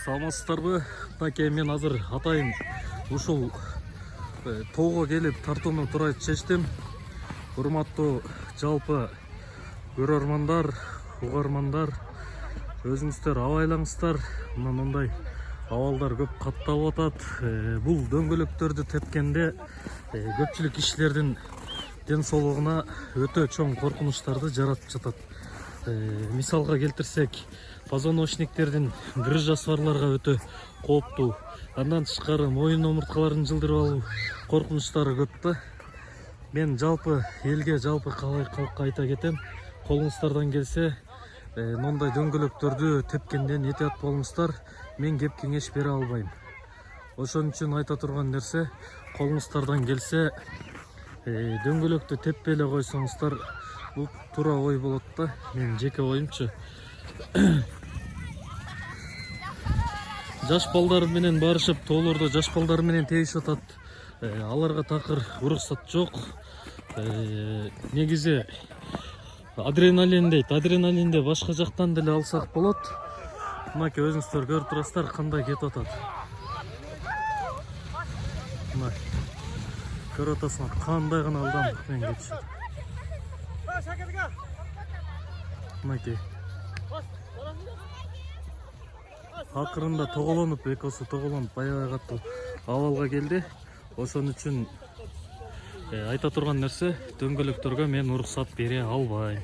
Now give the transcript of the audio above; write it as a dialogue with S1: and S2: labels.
S1: Саламатсыздарбы? Мынакей мен азыр атайын ушул тоого келип тартууну туура чечтим. Урматтуу жалпы көрөрмандар, угармандар, өзүңүздөр абайлаңыздар. Мындай абалдар көп катталып атат. Бул дөңгөлөктөрдү тепкенде көпчүлүк кишилердин ден соолугуна өтө чоң коркунучтарды жаратып жатат. Мисалга келтирсек, позвоночниктердин грыжа сварларга өтө кооптуу. Андан тышкары моюн омурткаларын жылдырып алуу коркунучтары көп да. Мен жалпы элге, жалпы калкка айта кетем, колуңуздардан келсе, мондай дөңгөлөктөрдү тепкенден этият болуңуздар. Мен кеп кеңеш бере албайм. Ошон үчүн айта турган нерсе, колуңуздардан келсе, дөңгөлөктү теппей эле койсоңуздар, бул туура ой болот да. Мен жеке оюмчу. Жаш балдар менен барышып, тоолордо жаш балдар менен тебишип атат. Аларга такыр уруксат жок. Негизи адреналин дейт. Адреналинди башка жактан деле алсак болот. Мынакей өзүңүздөр көрүп турасыздар, кандай кетип атат. Мына көрүп атасыңар, кандай гана ылдамдык менен кетишет. Мынакей акырында тоголонуп, экөөсү тоголонуп аябай катуу абалга келди. Ошон үчүн айта турган нерсе, дөңгөлөктөргө мен уруксат бере албайм.